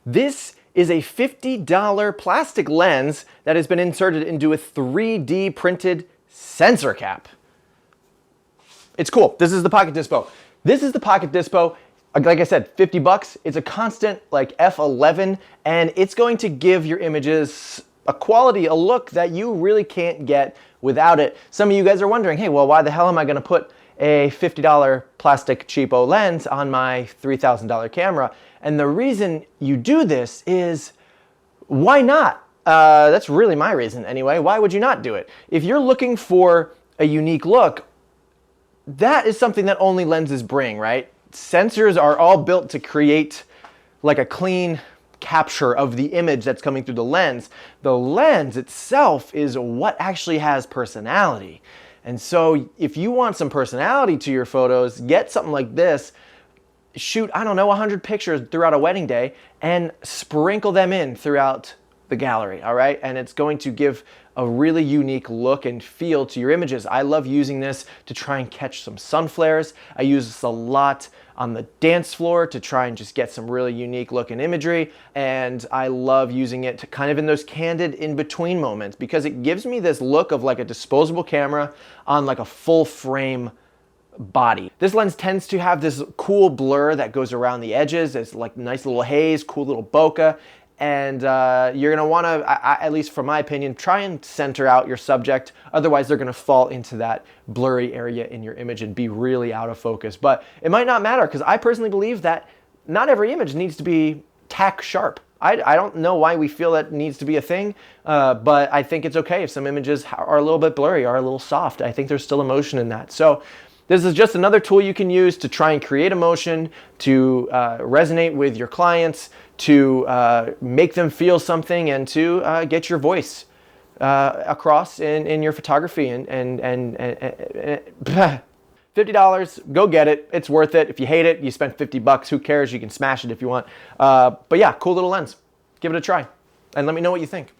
This is a $50 plastic lens that has been inserted into a 3D printed sensor cap. It's cool. This is the Pocket Dispo. This is the Pocket Dispo. Like I said, 50 bucks. It's a constant like f11, and it's going to give your images a quality, a look that you really can't get without it. Some of you guys are wondering, hey, well, why the hell am I gonna put a $50 plastic cheapo lens on my $3,000 camera? And the reason you do this is, why not? That's really my reason anyway. Why would you not do it? If you're looking for a unique look, that is something that only lenses bring, right? Sensors are all built to create like a clean capture of the image that's coming through the lens. The lens itself is what actually has personality. And so if you want some personality to your photos, get something like this, shoot, I don't know, 100 pictures throughout a wedding day and sprinkle them in throughout the gallery, all right? And it's going to give a really unique look and feel to your images. I love using this to try and catch some sun flares. I use this a lot on the dance floor to try and just get some really unique looking imagery. And I love using it to kind of in those candid in-between moments because it gives me this look of like a disposable camera on like a full frame body. This lens tends to have this cool blur that goes around the edges. It's like nice little haze, cool little bokeh. And you're gonna wanna, at least from my opinion, try and center out your subject. Otherwise, they're gonna fall into that blurry area in your image and be really out of focus. But it might not matter because I personally believe that not every image needs to be tack sharp. I don't know why we feel that needs to be a thing, but I think it's okay if some images are a little bit blurry or a little soft. I think there's still emotion in that. So this is just another tool you can use to try and create emotion, to resonate with your clients, to make them feel something, and to get your voice across in your photography. And $50, go get it. It's worth it. If you hate it, you spent 50 bucks. Who cares? You can smash it if you want. But yeah, cool little lens. Give it a try and let me know what you think.